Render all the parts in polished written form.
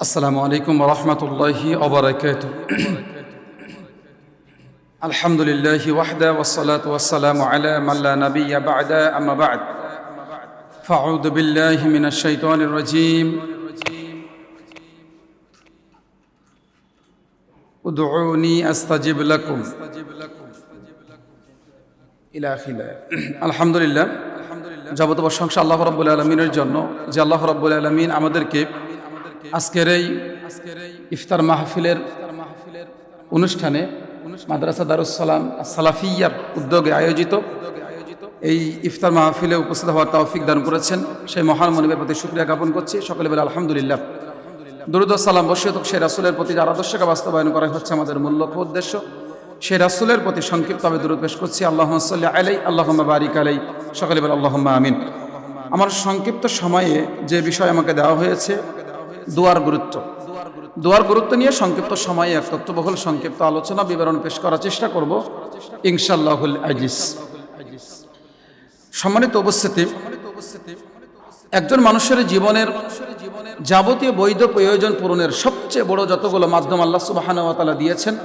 আসসালামু আলাইকুম ওয়া রাহমাতুল্লাহি ওয়া বারাকাতুহু। আলহামদুলিল্লাহি ওয়াহদা ওয়াস সালাতু ওয়াস সালামু আলা মান লা নাবিয়্যা বা'দা আম্মা বা'দ। ফাআউযু বিল্লাহি মিনাশ শাইতানির রাজীম। উদউনি আস্তাজিব লাকুম ইলা আখিরা। আলহামদুলিল্লাহ, যাবতীয় প্রশংসা আল্লাহ রাব্বুল আলামিনের জন্য, যে আল্লাহ রাব্বুল আলামিন আমাদেরকে আজকের এই ইফতার মাহফিলের অনুষ্ঠানে মাদ্রাসা দারুস সালাম সালাফিয়ার উদ্যোগে আয়োজিত এই ইফতার মাহফিলে উপস্থিত হওয়ার তৌফিক দান করেছেন। সেই মহান মনিবের প্রতি শুকরিয়া জ্ঞাপন করছি। সকলে বলে আলহামদুলিল্লাহ। দরুদ ও সালাম বর্ষিত সেই রাসূলের প্রতি, যার আদর্শকে বাস্তবায়ন করা হচ্ছে আমাদের মূল লক্ষ্য উদ্দেশ্য। সেই রাসূলের প্রতি সংক্ষিপ্তভাবে দরুদ পেশ করছি। আল্লাহুম্মা সাল্লি আলাইহি আল্লাহুম্মা বারিক আলাইহি। সকলে বলে আল্লাহুম্মা আমিন। আমার সংক্ষিপ্ত সময়ে যে বিষয় আমাকে দেওয়া হয়েছে, দোয়ার গুরুত্ব। দোয়ার গুরুত্ব নিয়ে সংক্ষিপ্ত সময়ে এক তথ্যবহুল সংক্ষিপ্ত আলোচনা বিবরণ পেশ করার চেষ্টা করব ইনশাআল্লাহুল আজিজ। সম্মানিত উপস্থিতি, একজন মানুষের জীবনের যাবতীয় বৈধ প্রয়োজন পূরণের সবচেয়ে বড় যতগুলো মাধ্যম আল্লাহ সুবহানাহু ওয়া তাআলা দিয়েছেন,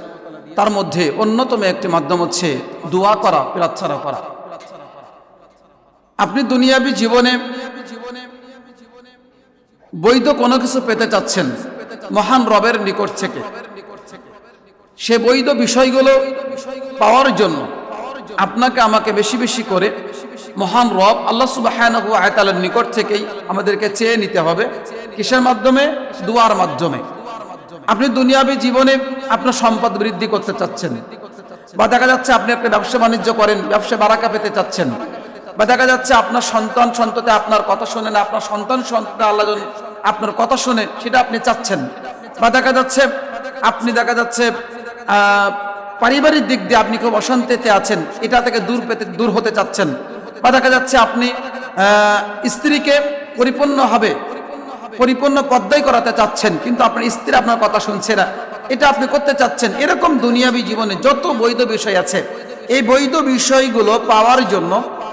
তার মধ্যে অন্যতম একটি মাধ্যম হচ্ছে দোয়া করা, প্রার্থনা করা। আপনি দুনিয়াবী জীবনে বৈধ কোনো কিছু পেতে চাচ্ছেন মহান রবের নিকট থেকে, সে বৈধ বিষয়গুলো পাওয়ার জন্য আপনাকে আমাকে বেশি বেশি করে মহান রব আল্লাহ সুবহানাহু ওয়া তাআলার নিকট থেকেই আমাদেরকে চেয়ে নিতে হবে। কিসের মাধ্যমে? দুয়ার মাধ্যমে। আপনি দুনিয়াবী জীবনে আপনার সম্পদ বৃদ্ধি করতে চাচ্ছেন, বা দেখা যাচ্ছে আপনি একটা ব্যবসা বাণিজ্য করেন, ব্যবসা বারাকা পেতে চাচ্ছেন, বা দেখা যাচ্ছে আপনার সন্তান সন্ততি আপনার কথা শোনে না, আপনার সন্তান সন্ততি আল্লাহ আপনার কথা শোনে, সেটা আপনি চাচ্ছেন। বা দেখা যাচ্ছে আপনি পারিবারিক দিক দিয়ে আপনি খুব অশান্তিতে আছেন, এটা থেকে দূর হতে চাচ্ছেন। বা দেখা যাচ্ছে আপনি স্ত্রীকে পরিপূর্ণ পর্দায় করাতে চাচ্ছেন, কিন্তু আপনার স্ত্রী আপনার কথা শুনছে না, এটা আপনি করতে চাচ্ছেন। এরকম দুনিয়াবী জীবনে যত বৈধ বিষয় আছে, এই বৈধ বিষয়গুলো পাওয়ার জন্য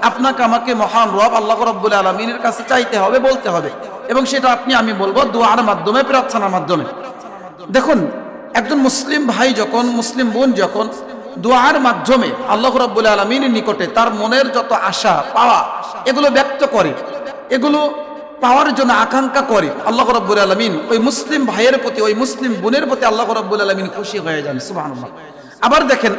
আপনাকে আমাকে মহান রব আল্লাহ রাব্বুল আলামিনের কাছে চাইতে হবে, বলতে হবে। এবং সেটা আমি বলবো দোয়ার মাধ্যমে, প্রার্থনার মাধ্যমে। দেখুন, একজন মুসলিম ভাই যখন, মুসলিম বোন যখন দোয়ার মাধ্যমে আল্লাহ রাব্বুল আলামিনের নিকটে তার মনের যত আশা পাওয়া এগুলো ব্যক্ত করে, এগুলো পাওয়ার জন্য আকাঙ্ক্ষা করে, আল্লাহ রাব্বুল আলামিন ওই মুসলিম ভাইয়ের প্রতি, ওই মুসলিম বোনের প্রতি আল্লাহ রাব্বুল আলামিন খুশি হয়ে যান। সুবহানাল্লাহ। আবার দেখেন,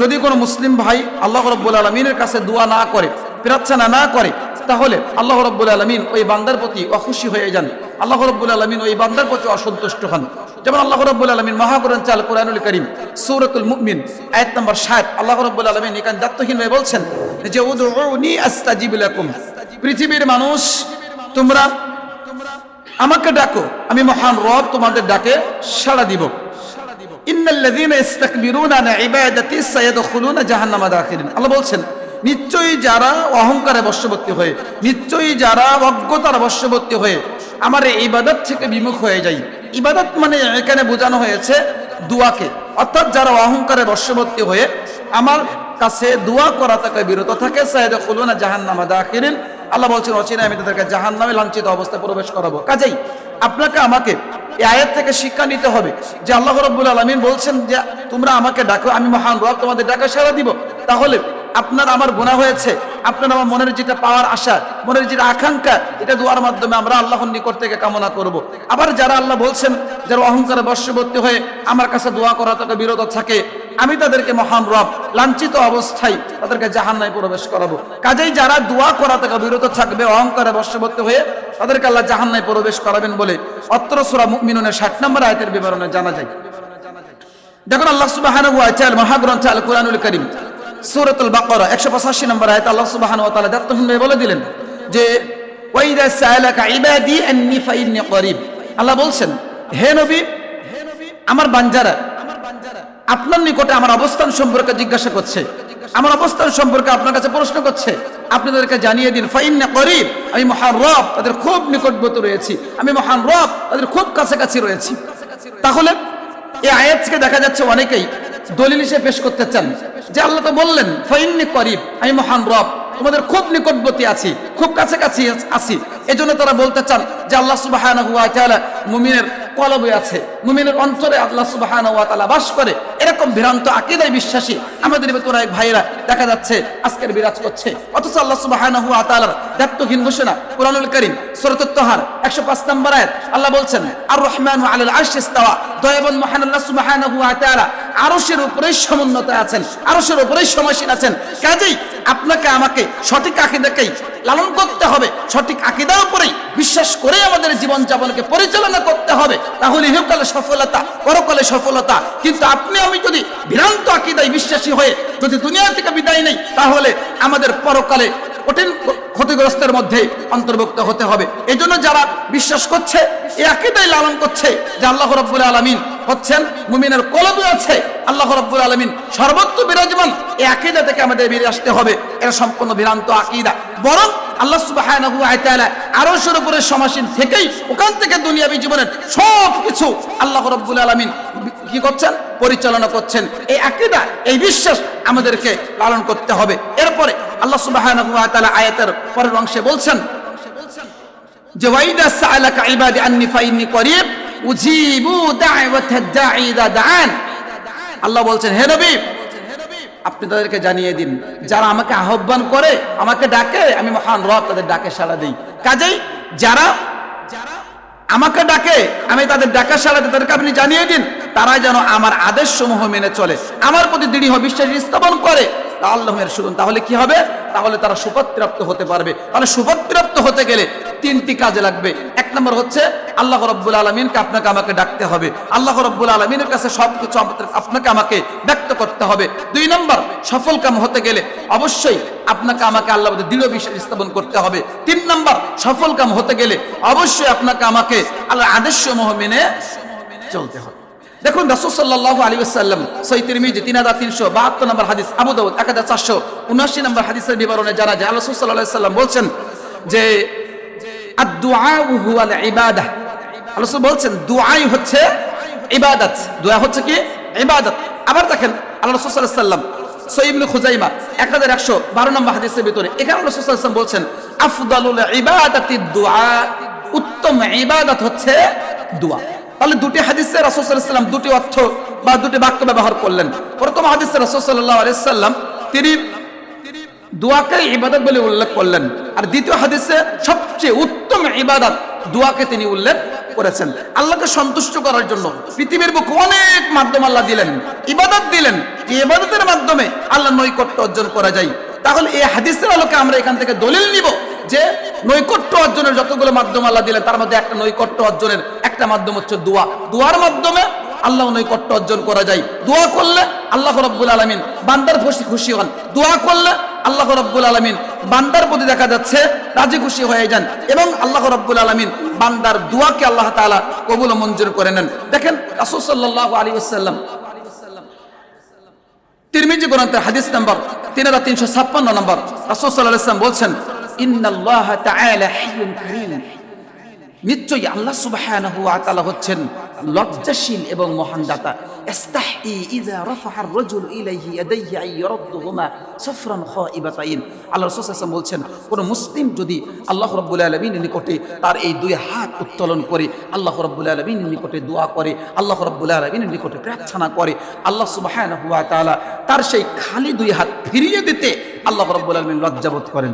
যদি কোনো মুসলিম ভাই আল্লাহ রাব্বুল আলামিনের কাছে দোয়া না করে, প্রার্থনা না করে, তাহলে আল্লাহ রাব্বুল আলামিন ওই বান্দার প্রতি অখুশি হয়ে যান। আল্লাহ রাব্বুল আলামিন ওই বান্দার প্রতি অসন্তুষ্ট হন। যেমন আল্লাহ রাব্বুল আলামিন মহাগ্রন্থ আল কোরআনুল কারীম সূরাতুল মুমিন আয়াত নম্বর 60 আল্লাহ রাব্বুল আলামিন এখানে দায়িত্বহীন হয়ে বলছেন যে উদউনি আস্তাজিব লাকুম। পৃথিবীর মানুষ, তোমরা আমাকে ডাকো, আমি মহান রব তোমাদের ডাকে সাড়া দিব। ইন্নাল্লাযীনা ইস্তাকবিরুনা আন ইবাদাতি সায়াদখুলুনা জাহান্নামা দাখিরিন। আল্লাহ বলছেন, নিশ্চয়ই যারা অহংকারে বশবর্তী হয়ে, নিশ্চয়ই যারা অজ্ঞতার বশবর্তী হয়ে আমার এই ইবাদত থেকে বিমুখ হয়ে যায়। ইবাদত মানে এখানে বোঝানো হয়েছে দোয়াকে, অর্থাৎ যারা অহংকারে বশবর্তী হয়ে আমার কাছে দোয়া করা থেকে বিরত থাকে, সায়াদখুলুনা জাহান্নামা দাখিরিন। আল্লাহ বলছেন, অচিরে আমি তাদেরকে জাহান্নামে লাঞ্ছিত অবস্থায় প্রবেশ করাবো। কাজেই আপনাকে আমাকে এই আয়াত থেকে শিক্ষা নিতে হবে যে আল্লাহ রাব্বুল আলামিন বলছেন যে তোমরা আমাকে ডাকো, আমি মহান রব তোমাদের ডাকে সাড়া দিব। তাহলে আপনার আমার গুনাহ হয়েছে, আপনার আমার মনের যেটা পাওয়ার আশা, মনের যেটা আকাঙ্ক্ষা, এটা দোয়ার মাধ্যমে আমরা আল্লাহর নিকট থেকে কামনা করব। আবার যারা আল্লাহ বলছেন যারা অহংকারে বশবর্তী হয়ে আমার কাছে দোয়া করা থেকে বিরত থাকে, আমি তাদেরকে মহান রব লাঞ্ছিত অবস্থায় তাদেরকে জাহান্নামে প্রবেশ করাবো। কাজেই যারা দোয়া করা থেকে বিরত থাকবে, অহংকারে বশবর্তী হয়ে, তাদেরকে আল্লাহ জাহান্নামে প্রবেশ করাবেন বলে অত্র সূরা মুমিনুনের 60 নম্বর আয়াতের বিবরণে জানা যায়। দেখুন, আল্লাহ সুবহানাহু ওয়া তাআলা মহাগ্রন্থ আল কোরআনুল কারীম সূরাতুল বাকারা 185 নম্বর আয়াত আল্লাহ সুবহানাহু ওয়া তাআলা দায়িত্বহীন বলে দিলেন যে ওয়াইদা সাআলাকা ইবাদি আন্নী ফাইন্নী করিব। আল্লাহ বলছেন, হে নবী, আমার বান্দারা আপনার নিকটে আমার অবস্থান সম্পর্কে জিজ্ঞাসা করছে, আমার অবস্থান সম্পর্কে আপনার কাছে প্রশ্ন করছে, আপনি তাদেরকে জানিয়ে দিন ফাইন্নী করিব, আমি মহান রব তাদের খুব নিকটবর্তী রয়েছি, আমি মহান রব তাদের খুব কাছাকাছি রয়েছি। তাহলে এই আয়াত থেকে দেখা যাচ্ছে অনেকেই দলিল হিসেবে পেশ করতে চান যে আল্লাহ তো বললেন ফাইন্নী করিব, আমি মহান রব, তোমাদের খুব নিকটবর্তী আছি, খুব কাছাকাছি আছি। এজন্য তারা বলতে চান যে আল্লাহ সুবহানাহু ওয়া তাআলা মুমিনের কলবে আছে, মুমিনের অন্তরে আল্লাহ সুবহানাহু ওয়া তাআলা বাস করে। এরকম ভ্রান্ত আকীদায় বিশ্বাসী আমাদের ভিতরে এক ভাইরা দেখা যাচ্ছে আজকের বিরাজ করছে, অথচ আল্লাহ সুবহানাহু ওয়া তাআলার দায়িত্বহীন ঘোষণা কুরআনুল কারীম সূরাতুত তাহার 105 নম্বর আয়াত আল্লাহ বলছেন আর রহমানু আলাল আরশি ইস্তাওয়া, দয়াবান মহান আল্লাহ সুবহানাহু ওয়া তাআলা আরশের উপরে সমুন্নত আছেন, আরশের উপরে সমাসীন আছেন। কাজেই আপনাকে আমাকে সঠিক আকীদাকেই লালন করতে হবে, সঠিক আকীদার উপরেই বিশ্বাস করে আমাদের জীবন যাপনকে পরিচালনা করতে হবে, তাহলে ইহকালে সফলতা, পরকালে সফলতা। কিন্তু আপনি আমি যদি ভ্রান্ত আকীদায় বিশ্বাসী হয়ে যদি দুনিয়া থেকে বিদায় নেই, তাহলে আমাদের পরকালে কঠিন ক্ষতিগ্রস্তের মধ্যে অন্তর্ভুক্ত হতে হবে। এই জন্য যারা বিশ্বাস করছে, এই আকীদায় লালন করছে যে আল্লাহ রাব্বুল আলামিন হচ্ছেন মুমিনের কলবে আছে, আল্লাহ রাব্বুল আলামিন সর্বত্র বিরাজমান, এই আকীদা থেকে আমাদের বেরিয়ে আসতে হবে। এটা সম্পূর্ণ ভ্রান্ত আকীদা। বরং আল্লাহ সুবহানাহু ওয়া তাআলা আরশের উপরে সমাসীন থেকেই ওখান থেকে দুনিয়াবী জীবনের সব কিছু আল্লাহ রাব্বুল আলামিন কি করছেন? পরিচালনা করছেন। এই আকীদা, এই বিশ্বাস আমাদেরকে লালন করতে হবে। এরপরে আল্লাহ সুবহানাহু ওয়া তাআলা আয়াতের পরের অংশে বলছেন যে ওয়াইদা সাআলাকা ইবাদি আন্নী ফাইন্নী করিব উজিবু দা'ওয়াতাদ দাঈ ইযা দাআন। আল্লাহ বলছেন, হে নবী, আপনি তাদেরকে জানিয়ে দিন, যারা আমাকে আহ্বান করে, আমাকে ডাকে, আমি মহান রব তাদের ডাকে সাড়া দিই। কাজেই যারা আমাকে ডাকে, আমি তাদের ডাকা সাড়া দিই, তাদেরকে আপনি জানিয়ে দিন তারা যেন আমার আদেশ সমূহ মেনে চলে, আমার প্রতি দৃঢ় বিশ্বাস স্থাপন করে। আল্লাহের শুনুন, তাহলে কি হবে? তাহলে তারা সুপথপ্রাপ্ত হতে পারবে। তাহলে সুপথপ্রাপ্ত হতে গেলে তিনটি কাজে লাগবে। এক নম্বর হচ্ছে আল্লাহ রাব্বুল আলামিনকে আপনাকে আমাকে ডাকতে হবে, আল্লাহ রাব্বুল আলামিনের কাছে সবকিছু আপনাকে আমাকে ব্যক্ত করতে হবে। দুই নম্বর, সফল কাম হতে গেলে অবশ্যই আপনাকে আমাকে আল্লাহর প্রতি দৃঢ় বিশ্বাস স্থাপন করতে হবে। তিন নম্বর, সফল কাম হতে গেলে অবশ্যই আপনাকে আমাকে আল্লাহর আদেশসমূহ মেনে চলতে হবে। দেখুন রাসূল সাল্লাল্লাহু আলাইহি ওয়াসাল্লাম সহিহ তিরমিজি 3372 নম্বর হাদিস, আবু দাউদ 1479 নম্বর হাদিসের বিবরণে জানা যায় রাসূল সাল্লাল্লাহু আলাইহি ওয়াসাল্লাম বলছেন যে আদ-দুআউ হুয়াল ইবাদাহ। রাসূল বলছেন দুআই হচ্ছে ইবাদত, দোয়া হচ্ছে কি? ইবাদত। আবার দেখেন আল্লাহ রাসূল সাল্লাল্লাহু আলাইহি ওয়াসাল্লাম সহিহ ইবনে খুজাইমা 1112 নম্বর হাদিসের ভিতরে এখানে রাসূল সাল্লাল্লাহু আলাইহি ওয়াসাল্লাম বলছেন আফদালুল ইবাদাতিদ দুআ, উত্তম ইবাদত হচ্ছে দোয়া। তাহলে দুটি হাদিসে রাসূল সাল্লাল্লাহু আলাইহি ওয়াসাল্লাম দুটি অর্থ বা দুটি বাক্য ব্যবহার করলেন। প্রথম হাদিসে রাসূল সাল্লাল্লাহু আলাইহি ওয়াসাল্লাম তিনি দোয়াকে ইবাদত বলে উল্লেখ করলেন, আর দ্বিতীয় হাদিসে সবচেয়ে উত্তম ইবাদত দোয়াকে তিনি উল্লেখ করেছেন। আল্লাহকে সন্তুষ্ট করার জন্য পৃথিবীর বুকে অনেক মাধ্যম আল্লাহ দিলেন, ইবাদত দিলেন, যে ইবাদতের মাধ্যমে আল্লাহ নৈকট্য অর্জন করা যায়। তাহলে এই হাদিসের আলোকে আমরা এখান থেকে দলিল নিব যে নৈকট্য অর্জনের যতগুলো মাধ্যম আল্লাহ দিলেন, তার মধ্যে একটা নৈকট্য অর্জনের একটা মাধ্যম হচ্ছে দোয়া। দোয়ার মাধ্যমে আল্লাহ নৈকট্য অর্জন করা যায়। দোয়া করলে আল্লাহ রাব্বুল আলামিন বান্দার খুশি হন, দোয়া করলে আল্লাহ রাব্বুল আলামিন বান্দার প্রতি দেখা যাচ্ছে রাজি খুশি হয়ে যান, এবং আল্লাহ রাব্বুল আলামিন বান্দার দোয়াকে আল্লাহ তাআলা কবুল ও মঞ্জুর করে নেন। দেখেন রাসূল সাল্লাল্লাহু আলাইহি ওয়াসাল্লাম তিরমিজি গ্রন্থের হাদিস নাম্বার 3356 নম্বর রাসূল সাল্লাল্লাহু আলাইহি ওয়াসাল্লাম বলছেন ইন্নাল্লাহা তাআলা হাইয়ুন কারীম, নিশ্চয়ই আল্লাহ সুবহানাহু ওয়া তাআলা হচ্ছেন লজ্জাশীল এবং মহান দাতা। ইস্তাহি ইযা রাফা'a আর-রাজুলু ইলাইহি ইয়াদাইহি আইয়ারুদ্দুহুমা সাফরান খাইবাতাইন। আল্লাহ রাসূল সাল্লাল্লাহু আলাইহি ওয়াসাল্লাম বলছেন, কোন মুসলিম যদি আল্লাহ রাব্বুল আলামিনের নিকটে তার এই দুই হাত উত্তোলন করে আল্লাহ রাব্বুল আলামিনের নিকটে দোয়া করে, আল্লাহ রাব্বুল আলামিনের নিকটে প্রার্থনা করে, আল্লাহ সুবহানাহু ওয়া তাআলা তার সেই খালি দুই হাত ফিরিয়ে দিতে আল্লাহ রাব্বুল আলামিন লজ্জাবোধ করেন।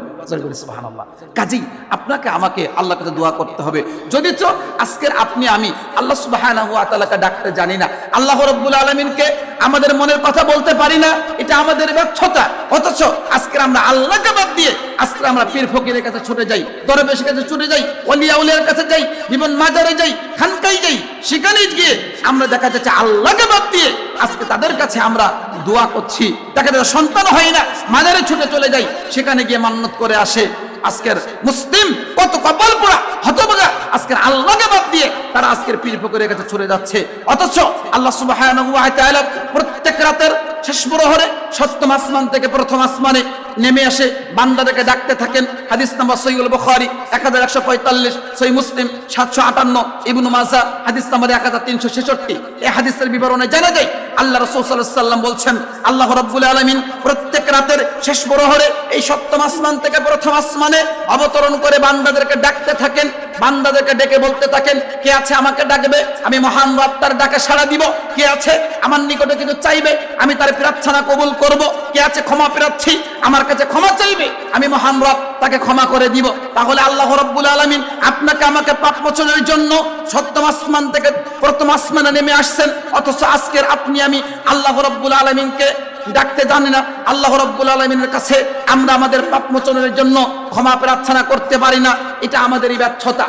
সুবহানাল্লাহ। কাজেই আপনাকে আমাকে আল্লাহর কাছে দোয়া করতে হবে। যদি তো আজকের আপনি আমি আল্লাহ সুবহানাহু ওয়া তাআলাকে ডাকতে জানি না, আল্লাহ রাব্বুল আলামিনকে আমাদের মনের কথা বলতে পারি না, এটা আমাদের ব্যর্থতা। অথচ আজকে আমরা আল্লাহকে বাদ দিয়ে আজকে আমরা পীর ফকিরের কাছে ছুটে যাই, দরবেশের কাছে ছুটে যাই, ওলিয়া উলিয়ার কাছে যাই, বিভিন্ন মাজারে যাই, খানকায় যাই, সেখানে গিয়ে আমরা দেখা যাচ্ছে আল্লাহকে বাদ দিয়ে আজকে তাদের কাছে আমরা দোয়া করছি। দেখা যাচ্ছে সন্তান হয় না, মাজারে ছুটে চলে যাই, সেখানে গিয়ে মান্নত করে আসে। আজকের মুসলিম কত কপাল পোড়া হতভাগা, আজকের আল্লাহকে বাদ দিয়ে তারা আজকের পীর ফকিরের কাছে ছুটে যাচ্ছে। অথচ আল্লাহ সুবহানাহু ওয়া তাআলা প্রত্যেক রাতের শেষ প্রহরে সপ্তম আসমান থেকে প্রথম আসমানে নেমে আসে বান্দাদেরকে ডাকতে থাকেন। হাদিস নাম্বার সহিহুল বুখারী 1145, সহিহ মুসলিম 758, ইবনে মাজাহ হাদিস নাম্বার 1366। এই হাদিসের বিবরণে জানা যায় আল্লাহ রাসূল সাল্লাল্লাহু আলাইহি ওয়াসাল্লাম বলছেন, আল্লাহ রাব্বুল আলামিন প্রত্যেক রাতের শেষ প্রহরে এই সপ্তম আসমান থেকে প্রথম আসমানে অবতরণ করে বান্দাদেরকে ডাকতে থাকেন। বান্দাদেরকে ডেকে বলতে থাকেন, কে আছে আমাকে ডাকবে, আমি মহান রব তার ডাকে সাড়া দিব। কে আছে আমার নিকটে কিছু চাইবে, আমি তার প্রার্থনা কবুল করব। কে আছে ক্ষমা প্রার্থী, আমার কাছে ক্ষমা চাইবে, আমি মহান রব তাকে ক্ষমা করে দিব। তাহলে আল্লাহ রাব্বুল আলামিন আপনাকে আমাকে পাপ মোচনের জন্য সপ্তম আসমান থেকে প্রথম আসমানে নেমে আসছেন, অথচ আজকের আপনি আমি আল্লাহ রাব্বুল আলামিনকে ডাকতে জানি না। আল্লাহ রাব্বুল আলামিনের কাছে আমরা আমাদের পাপ মোচনের জন্য ক্ষমা প্রার্থনা করতে পারি না, এটা আমাদেরই ব্যর্থতা।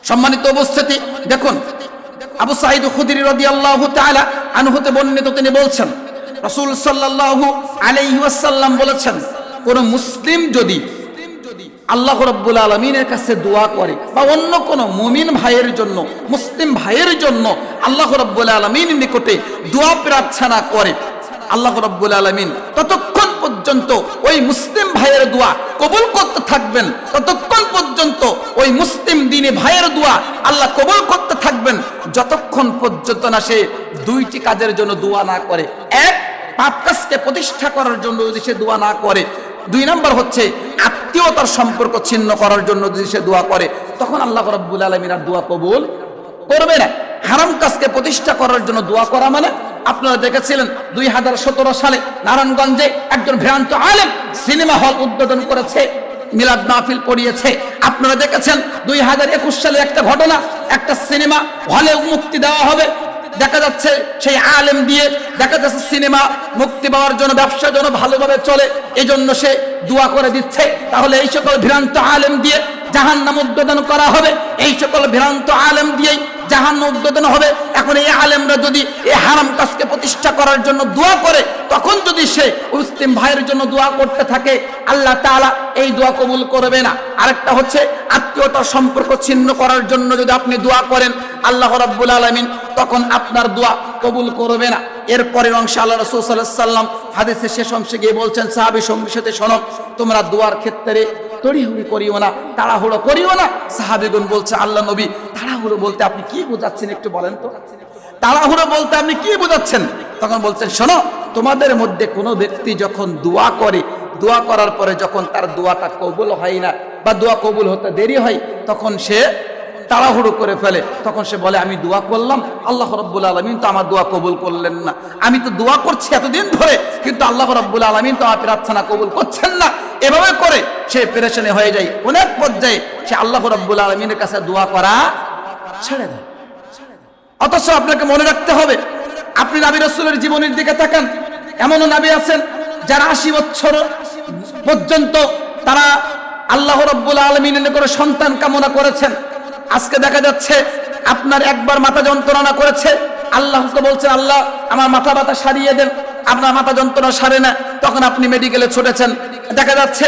সম্মানিত উপস্থিতি, দেখুন আবু সাঈদ খুদরি রাদিয়াল্লাহু তাআলা আনহু তে বর্ণিত, তিনি বলছেন রাসূল সাল্লাল্লাহু আলাইহি ওয়াসাল্লাম বলেছেন, কোন মুসলিম যদি আল্লাহ রাব্বুল আলামিনের কাছে দোয়া করে বা অন্য কোন মুমিন ভাইয়ের জন্য, মুসলিম ভাইয়ের জন্য আল্লাহ রাব্বুল আলামিনের নিকটে দোয়া প্রার্থনা করে, আল্লাহ রাব্বুল আলামিন ততক্ষণ পর্যন্ত ওই মুসলিম ভাইয়ের দোয়া কবুল করতে থাকবেন, ততক্ষণ পর্যন্ত ওই মুসলিম দ্বীনি ভাইয়ের দোয়া আল্লাহ কবুল করতে থাকবেন, যতক্ষণ পর্যন্ত না সে দুইটি কাজের জন্য দোয়া না করে। এক, পাপ কাজকে প্রতিষ্ঠা করার জন্য যদি সে দোয়া না করে। দুই নাম্বার হচ্ছে আত্মীয়তার সম্পর্ক ছিন্ন করার জন্য যদি সে দোয়া করে, তখন আল্লাহ রাব্বুল আলামিন আর দোয়া কবুল করবে না। হারাম কাজকে প্রতিষ্ঠা করার জন্য দোয়া করা মানে, আপনারা দেখেছিলেন 2017 সালে নারায়ণগঞ্জে একজন ভ্রান্ত আলেম সিনেমা হল উদ্বোধন করেছে, মিলাদ মাহফিল পড়িয়েছে। আপনারা দেখেছেন 2021 সালে একটা ঘটনা, একটা সিনেমা হলে মুক্তি দেওয়া হবে, দেখা যাচ্ছে সেই আলেম দিয়ে দেখা যাচ্ছে সিনেমা মুক্তি পাওয়ার জন্য, ব্যবসার জন্য ভালোভাবে চলে, এই জন্য সে দোয়া করে দিচ্ছে। তাহলে এই সকল ভ্রান্ত আলেম দিয়ে জাহান্নাম উদ্বোধন করা হবে, এই সকল ভ্রান্ত আলেম দিয়েই জাহান্নাম উদ্বোধন হবে। এখন এই আলেমরা যদি এই হারাম কাজকে প্রতিষ্ঠা করার জন্য দোয়া করে, তখন যদি সে মুসলিম ভাইয়ের জন্য দোয়া করতে থাকে, আল্লাহ তাআলা এই দোয়া কবুল করবে না। আরেকটা হচ্ছে আত্মীয়তার সম্পর্ক ছিন্ন করার জন্য যদি আপনি দোয়া করেন, আল্লাহ রাব্বুল আলামিন তখন আপনার দোয়া কবুল করবে না। এরপরের অংশে আল্লাহ রাসূল সাল্লাল্লাহু আলাইহি ওয়াসাল্লাম হাদিসের শেষ অংশে গিয়ে বলছেন, সাহাবী সঙ্গীর সাথে শোনো, তোমরা দোয়ার ক্ষেত্রে তড়িহুড়ি করিও না, তাড়াহুড়ো করিও না। সাহাবীগণ বলছে, আল্লাহ নবী তাড়াহুড়ো বলতে আপনি কি বোঝাচ্ছেন, একটু বলেন তো, তাড়াহুড়ো বলতে আপনি কি বোঝাচ্ছেন? তখন বলছেন, শোনো, তোমাদের মধ্যে কোনো ব্যক্তি যখন দোয়া করে, দোয়া করার পরে যখন তার দোয়াটা কবুল হয় না বা দোয়া কবুল হতে দেরি হয়, তখন সে তাড়াহুড়ো করে ফেলে, তখন সে বলে আমি দোয়া করলাম, আল্লাহ রাব্বুল আলামিন তো আমার দোয়া কবুল করলেন না, আমি তো দোয়া করছি এতদিন ধরে, কিন্তু আল্লাহ রাব্বুল আলামিন তো আমার প্রার্থনা কবুল করছেন না। এভাবে করে সে পেরেশানি হয়ে যায়, অনেক পর্যায়ে সে আল্লাহ রাব্বুল আলামিনের কাছে দোয়া করা ছেড়ে দেয়। অথচ আপনাকে মনে রাখতে হবে, আপনি নবী রাসূলের জীবনের দিকে তাকান, এমনও নবী আছেন যারা 80 বছর পর্যন্ত তারা আল্লাহ রাব্বুল আলামিনের নিকটে সন্তান কামনা করেছেন। আজকে দেখা যাচ্ছে আপনার একবার মাথা যন্ত্রণা করেছে, আল্লাহকে বলছেন, আল্লাহ আমার মাথা ব্যথা সারিয়ে দেন, আপনার মাথা যন্ত্রণা সারে না, তখন আপনি মেডিকেলে ছুটেছেন। দেখা যাচ্ছে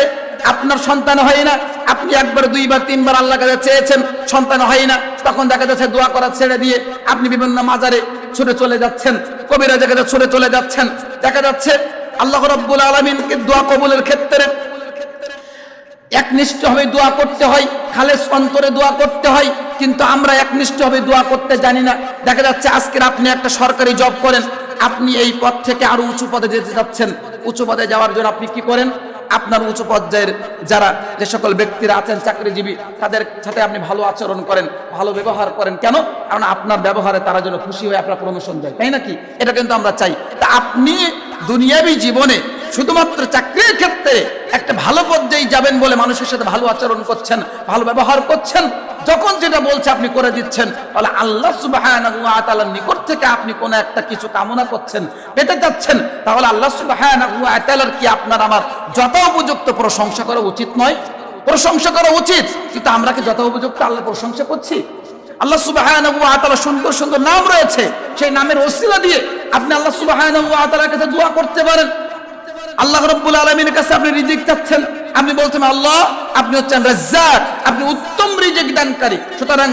আপনার সন্তান হয় না, আপনি একবার দুইবার তিনবার আল্লাহর কাছে চেয়েছেন, সন্তান হয় না, তখন দেখা যাচ্ছে দোয়া করা ছেড়ে দিয়ে আপনি বিভিন্ন মাজারে ছুটে চলে যাচ্ছেন, কবিরা জায়গায় ছুটে চলে যাচ্ছেন। দেখা যাচ্ছে আল্লাহ রাব্বুল আলামিনকে দোয়া কবুলের ক্ষেত্রে একনিষ্ঠভাবে দোয়া করতে হয়, খালেস অন্তরে দোয়া করতে হয়, কিন্তু আমরা একনিষ্ঠভাবে দোয়া করতে জানি না। দেখা যাচ্ছে আজকের আপনি একটা সরকারি জব করেন, আপনি এই পদ থেকে আরো উঁচু পদে যেতে যাচ্ছেন, উঁচু পদে যাওয়ার জন্য আপনি কি করেন, আপনার উচ্চ পর্যায়ের যারা যে সকল ব্যক্তিরা আছেন চাকরিজীবী, তাদের সাথে আপনি ভালো আচরণ করেন, ভালো ব্যবহার করেন। কেন? কারণ আপনার ব্যবহারে তারা যেন খুশি হয়ে আপনার প্রমোশন দেয়, তাই নাকি? এটা কিন্তু আমরা চাই। তা আপনি দুনিয়াবী জীবনে শুধুমাত্র চাকরির ক্ষেত্রে একটা ভালো পর্যায়ে যাবেন বলে মানুষের সাথে ভালো আচরণ করছেন, ভালো ব্যবহার করছেন, যখন যেটা বলছে আপনি করে দিচ্ছেন, তাহলে আল্লাহ সুবহানাহু ওয়া তাআলার নিকট থেকে আপনি কোন একটা কিছু কামনা করছেন, পেতে যাচ্ছেন, তাহলে আল্লাহ সুবহানাহু ওয়া তাআলার কি আপনার আমার যথোপযুক্ত প্রশংসা করা উচিত নয়? প্রশংসা করা উচিত, কিন্তু আমরা কি যথোপযুক্ত আল্লাহর প্রশংসা করছি? আল্লাহ সুবহানাহু ওয়া তাআলা সুন্দর সুন্দর নাম রয়েছে, সেই নামের ওসিলা দিয়ে আপনি আল্লাহ সুবহানাহু ওয়া তাআলার কাছে দোয়া করতে পারেন। আল্লাহ রাব্বুল আলামিনের কাছে আপনি রিজিক চাচ্ছেন, আপনি বলছেন আল্লাহ আপনি হচ্ছেন রাজ্জাক, আপনি উত্তম রিজিক দানকারী। সুতরাং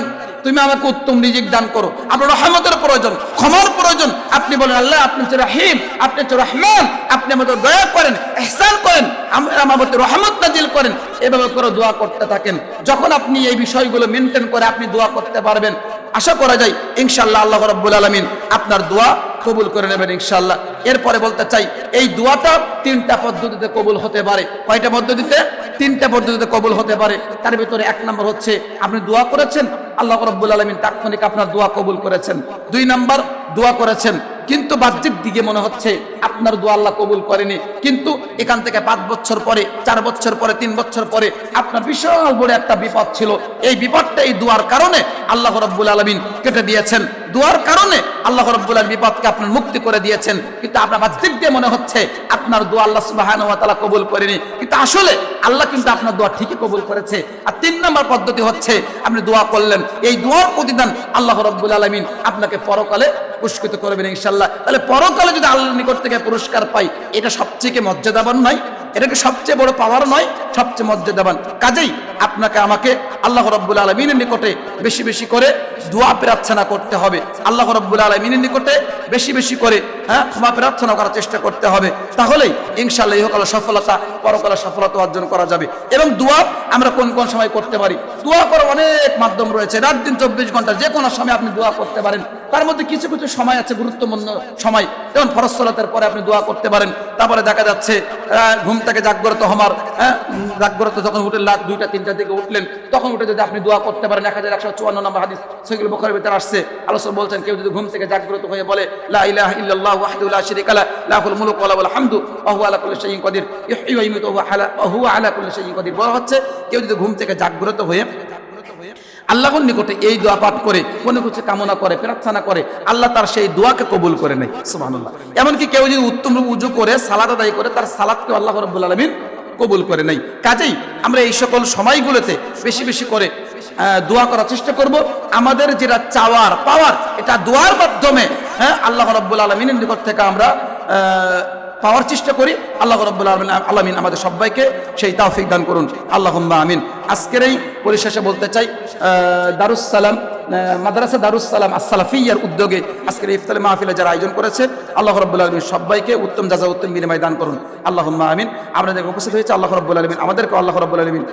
তুমি আমাকে উত্তম রিজিক দান করো। আপনার রহমতের প্রয়োজন, ক্ষমার প্রয়োজন। আপনি বলেন আল্লাহ আপনি হচ্ছে রহিম, আপনি হচ্ছে রহমান, আপনি আমাদের দয়া করেন, ইহসান করেন, আমার প্রতি রহমত নাজিল করেন। এভাবে করে দোয়া করতে থাকেন। যখন আপনি এই বিষয়গুলো মেনটেন করে আপনি দোয়া করতে পারবেন, আশা করা যায় ইনশাআল্লাহ আল্লাহ রাব্বুল আলামিন আপনার দোয়া কবুল করে নেবেন ইনশাআল্লাহ। এরপরে বলতে চাই এই দোয়াটা 3টা পদ্ধতিতে কবুল হতে পারে। কয়টা পদ্ধতিতে? 3টা পদ্ধতিতে কবুল হতে পারে। তার ভিতরে 1 নম্বর হচ্ছে আপনি দোয়া করেছেন, আল্লাহ রাব্বুল আলামিন তাৎক্ষণিক আপনার দোয়া কবুল করেছেন। 2 নম্বর দোয়া করেছেন কিন্তু বাহ্যিক দিকে মনে হচ্ছে আপনার দোয়া আল্লাহ কবুল করেনি, কিন্তু এখান থেকে 5 বছর পরে, 4 বছর পরে, 3 বছর পরে আপনার বিশাল বড় একটা বিপদ ছিল, এই বিপদটা এই দোয়ার কারণে আল্লাহ রাব্বুল আলামিন কেটে দিয়েছেন। দোয়ার কারণে আল্লাহ রাব্বুল আলামিন বিপদকে আপনার মুক্তি করে দিয়েছেন, কিন্তু আপনার বাহ্যিক দিয়ে মনে হচ্ছে আপনার দোয়া আল্লাহ সুবহানাহু ওয়া তাআলা কবুল করেনি, কিন্তু আসলে আল্লাহ কিন্তু আপনার দোয়া ঠিকই কবুল করেছে। আর 3 নম্বর পদ্ধতি হচ্ছে আপনি দোয়া করলেন, এই দোয়ার প্রতিদান আল্লাহ রাব্বুল আলামিন আপনাকে পরকালে পুরস্কৃত করবেন ইনশাআল্লাহ। তাহলে পরকালে যদি আল্লাহর নিকট থেকে পুরস্কার পাই, এটা সবচেয়ে মর্যাদাবান নয়? এটাকে সবচেয়ে বড় পাওয়ার নয়? সবচেয়ে মর্যাদাবান। কাজেই আপনাকে আমাকে আল্লাহ রাব্বুল আলামিনের নিকটে বেশি বেশি করে দোয়া প্রার্থনা করতে হবে। আল্লাহ রাব্বুল আলামিনের নিকটে বেশি বেশি করে ক্ষমা প্রার্থনা করার চেষ্টা করতে হবে। তাহলেই ইনশাআল্লাহ ইহকালে সফলতা, পরকালে সফলতা অর্জন করা যাবে। এবং দোয়া আমরা কোন কোন সময় করতে পারি? দোয়া করার অনেক মাধ্যম রয়েছে। রাত দিন 24 ঘন্টা যে কোনো সময় আপনি দোয়া করতে পারেন। তার মধ্যে কিছু কিছু সময় আছে গুরুত্বপূর্ণ সময়, যেমন ফরজ সালাতের পরে আপনি দোয়া করতে পারেন। তারপরে দেখা যাচ্ছে ঘুম থেকে জাগ্রত হওয়ার, জাগ্রত যখন উঠলেন রাত 2টা 3টার দিকে উঠলেন, তখন উঠে যদি আপনি দোয়া করতে পারেন। 1154 নম্বর হাদিস সহিহ বুখারীর ভিতরে আসছে, আল্লাহ রাসূল বলছেন কেউ যদি ঘুম থেকে জাগ্রত হয়ে বলে লা ইলাহা ইল্লাল্লাহ ওয়াহদাহু লা শারীকা লাহু লাহুল মুলকু ওয়া লাহুল হামদু ওয়া হুয়া আলা কুল্লি শাইইন কাদির ইহয়ি ওয়া ইউমীতু ওয়া হুয়া আলা কুল্লি শাইইন কাদির, বলা হচ্ছে কেউ যদি ঘুম থেকে জাগ্রত হয়ে আল্লাহর নিকটে এই দোয়া পাঠ করে কোনো কিছু কামনা করে, প্রার্থনা করে, আল্লাহ তার সেই দোয়াকে কবুল করে নেয়। সুবহানাল্লাহ। এমনকি কেউ যদি উত্তম উযু করে সালাত আদায় করে, তার সালাতকে আল্লাহ রাব্বুল আলামিন কবুল করে নেয়। কাজেই আমরা এই সকল সময়গুলোতে বেশি বেশি করে দোয়া করার চেষ্টা করব। আমাদের যেটা চাওয়ার পাওয়ার, এটা দোয়ার মাধ্যমে আল্লাহ রাব্বুল আলামিনের নিকট থেকে আমরা পাওয়ার চেষ্টা করি। আল্লাহ রাব্বুল আলামিন আমাদের সবাইকে সেই তৌফিক দান করুন, আল্লাহুম্মা আমিন। আজকের এই পরিশেষে বলতে চাই দারুস সালাম মাদ্রাসা দারুস সালাম as-সালাফিয়ার উদ্যোগে আজকের ইফতার মাহফিলে যারা আয়োজন করেছে, আল্লাহ রাব্বুল আলামিন সবাইকে উত্তম জাযা, উত্তম বিনিময় দান করুন, আল্লাহুম্মা আমিন। আমরা যারা উপস্থিত হয়েছে আল্লাহ রাব্বুল আলামিন আমাদেরকে আল্লাহ রাব্বুল আলামিন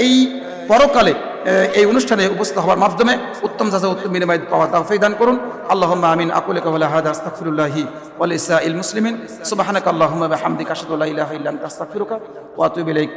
এই পরকালে এই অনুষ্ঠানে উপস্থিত হওয়ার মাধ্যমে উত্তম জাযা, উত্তম বিনিময় পাওয়ার তৌফিক দান করুন, আল্লাহুম্মা আমিন। আকুলু কাওলা হাদা আস্তাগফিরুল্লাহি ওয়া লিসাইল মুসলিমিন সুবহানাকা আল্লাহুম্মা ওয়া বিহামদিকা আশহাদু আল্লা ইলাহা ইল্লা আনতা আস্তাগফিরুকা ওয়া আতুবু ইলাইক।